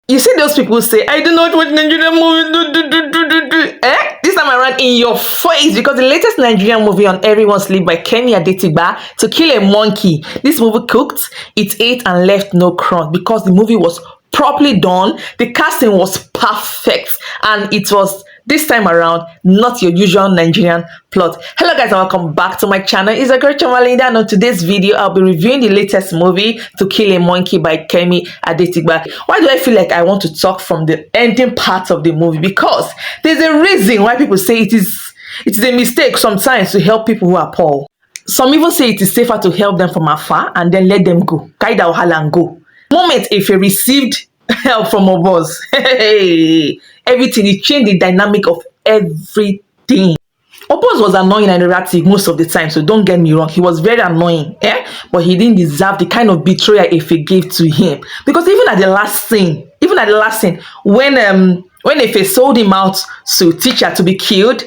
You see those people say, I do not watch Nigerian movie. This time around in your face, because the latest Nigerian movie on Everyone's Sleep by Kemi Adetigba, To Kill a Monkey. This movie cooked, it ate and left no crumb because the movie was properly done. The casting was perfect, and it was this time around not your usual Nigerian plot. Hello guys, and welcome back to my channel. It's a girl Chamalinda, and on today's video I'll be reviewing the latest movie To Kill a Monkey by Kemi Adetigba. Why do I feel like I want to talk from the ending part of the movie? Because there's a reason why people say it is a mistake sometimes to help people who are poor. Some even say it is safer to help them from afar and then let them go. Kaida Ohala and go. The moment if you received help from a boss, everything, it changed the dynamic of everything. Opus was annoying and erratic most of the time, so don't get me wrong, he was very annoying, but he didn't deserve the kind of betrayal Efe gave to him. Because even at the last scene, when Efe sold him out to teacher to be killed,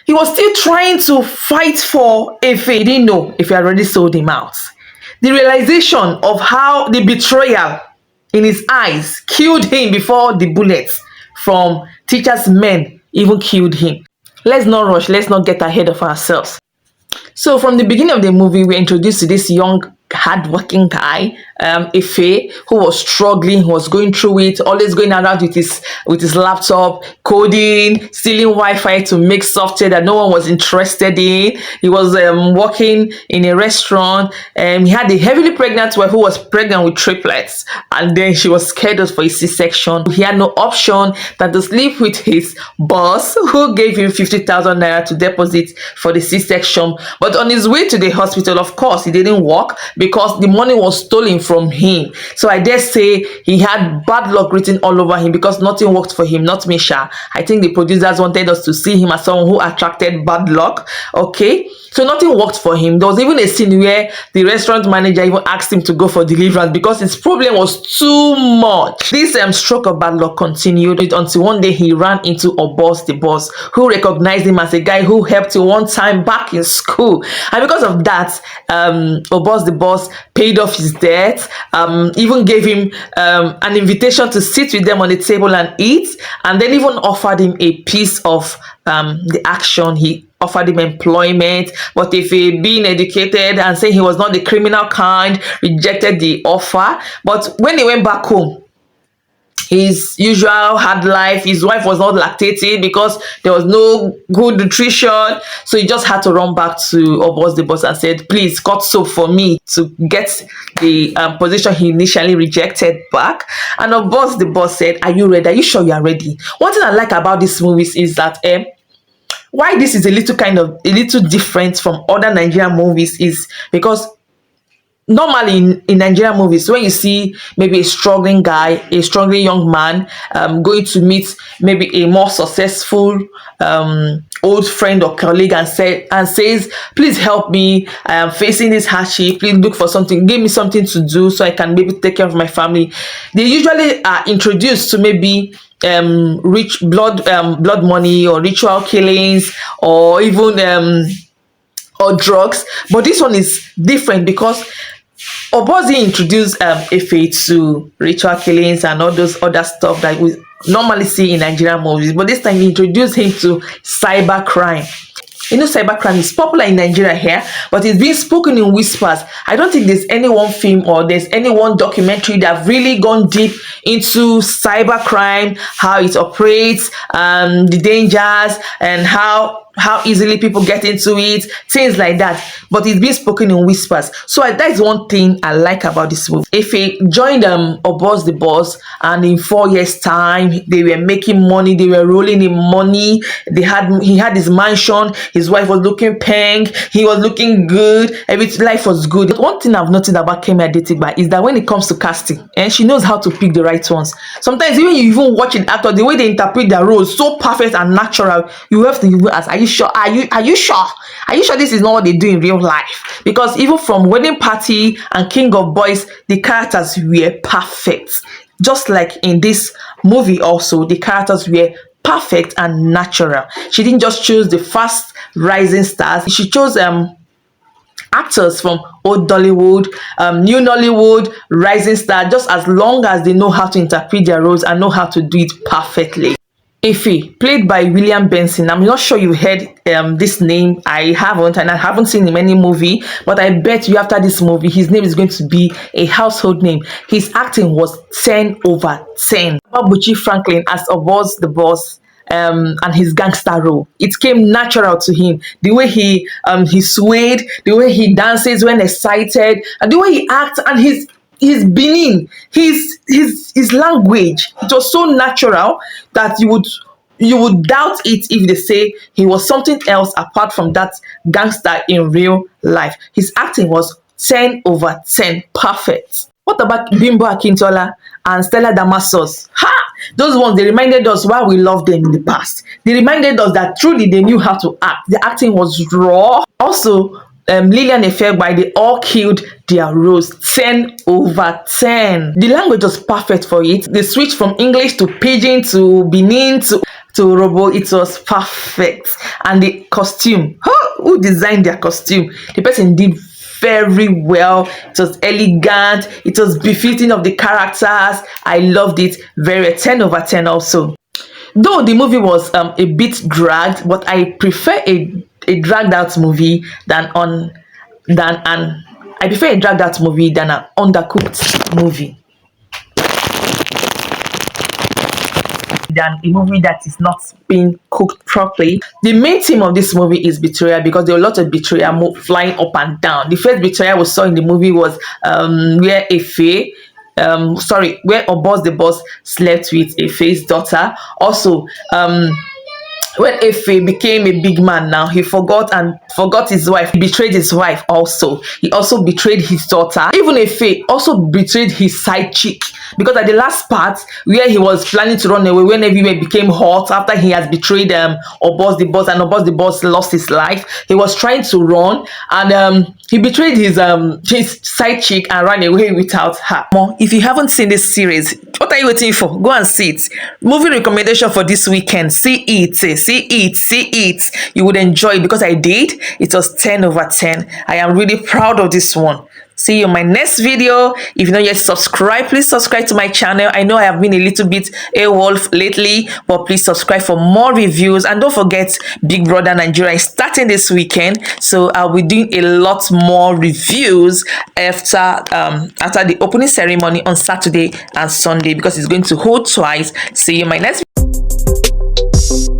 he was still trying to fight for Efe. He didn't know if he had already sold him out. The realization of how the betrayal in his eyes killed him before the bullets from teacher's men even killed him. Let's not rush, let's not get ahead of ourselves. So from the beginning of the movie, we're introduced to this young, hardworking guy, Efe, who was struggling, who was going through it, always going around with his laptop, coding, stealing Wi-Fi to make software that no one was interested in. He was working in a restaurant, and he had a heavily pregnant wife who was pregnant with triplets, and then she was scheduled for a C-section. He had no option than to sleep with his boss, who gave him 50,000 naira to deposit for the C-section. But on his way to the hospital, of course, he didn't walk because the money was stolen from him. So I dare say he had bad luck written all over him because nothing worked for him, not me, Sha. I think the producers wanted us to see him as someone who attracted bad luck, okay? So nothing worked for him. There was even a scene where the restaurant manager even asked him to go for deliverance because his problem was too much. This stroke of bad luck continued until one day he ran into Obos the boss, who recognized him as a guy who helped him one time back in school. And because of that, Obos the boss paid off his debt, even gave him an invitation to sit with them on the table and eat, and then even offered him a piece of the action. He offered him employment, but if he being educated and saying he was not the criminal kind, rejected the offer. But when he went back home, his usual hard life, his wife was not lactating because there was no good nutrition, so he just had to run back to Obos the boss and said, please cut soap for me to get the position he initially rejected back. And Obos the boss said, are you ready? Are you sure you are ready? One thing I like about these movies is that why this is a little different from other Nigerian movies is because normally in Nigerian movies, when you see maybe a struggling guy, a struggling young man going to meet maybe a more successful old friend or colleague and says, please help me, I am facing this hardship, please look for something, give me something to do so I can maybe take care of my family. They usually are introduced to maybe rich blood money or ritual killings or even or drugs. But this one is different because Obozi introduced Efe to ritual killings and all those other stuff that we normally see in Nigerian movies, but this time he introduced him to cyber crime. You know, cybercrime is popular in Nigeria here, but it's being spoken in whispers. I don't think there's any one film or there's any one documentary that have really gone deep into cybercrime, how it operates, the dangers, and how easily people get into it, things like that. But it's being spoken in whispers. So that's one thing I like about this movie. If he joined Obos the boss, and in 4 years time they were making money, they were rolling in money, he had his mansion, his wife was looking pink, he was looking good, life was good. But one thing I've noticed about Kemi Adetigba is that when it comes to casting, and she knows how to pick the right ones. Sometimes even you even watch an actor, the way they interpret their roles so perfect and natural, you have to even ask, are you sure? Are you sure? Are you sure this is not what they do in real life? Because even from Wedding Party and King of Boys, the characters were perfect. Just like in this movie also, the characters were perfect and natural. She didn't just choose the fast rising stars. She chose actors from old Dollywood, new Nollywood, rising star, just as long as they know how to interpret their roles and know how to do it perfectly. Ife, played by William Benson. I'm not sure you heard this name. I haven't, and I haven't seen him in any movie, but I bet you after this movie, his name is going to be a household name. His acting was 10 over 10. About Bucci Franklin as Oboz the boss, and his gangster role. It came natural to him. The way he swayed, the way he dances when excited, and the way he acts, and his Benin, his language. It was so natural that you would doubt it if they say he was something else apart from that gangster in real life. His acting was 10 over 10, perfect. What about Bimbo Akintola and Stella Damasus? Ha! Those ones, they reminded us why we loved them in the past. They reminded us that truly they knew how to act. The acting was raw. Also, Lillian Efegbai, they all killed their roles. 10 over 10. The language was perfect for it. They switched from English to Pidgin to Benin to Robo. It was perfect. And the costume, who designed their costume? The person did very well. It was elegant. It was befitting of the characters. I loved it. Very 10 over 10 also. Though the movie was a bit dragged, but I prefer a dragged out movie than an undercooked movie. Than a movie that is not being cooked properly. The main theme of this movie is betrayal, because there were a lot of betrayal flying up and down. The first betrayal we saw in the movie was where where Oboz the boss slept with Efe's daughter. Also, when Efe became a big man now, he forgot his wife. He betrayed his wife also. He also betrayed his daughter. Even Efe also betrayed his side chick, because at the last part where he was planning to run away, when everywhere became hot after he has betrayed Oboz the boss, and Oboz the boss lost his life, he was trying to run, and he betrayed his side chick and ran away without her. If you haven't seen this series, what are you waiting for? Go and see it. Movie recommendation for this weekend. See it. You would enjoy it, because I did. It was 10 over 10. I am really proud of this one. See you in my next video. If you're not yet subscribed, please subscribe to my channel. I know I have been a little bit AWOL lately, but please subscribe for more reviews. And don't forget, Big Brother Nigeria is starting this weekend, so I'll be doing a lot more reviews after the opening ceremony on Saturday and Sunday, because it's going to hold twice. See you in my next video.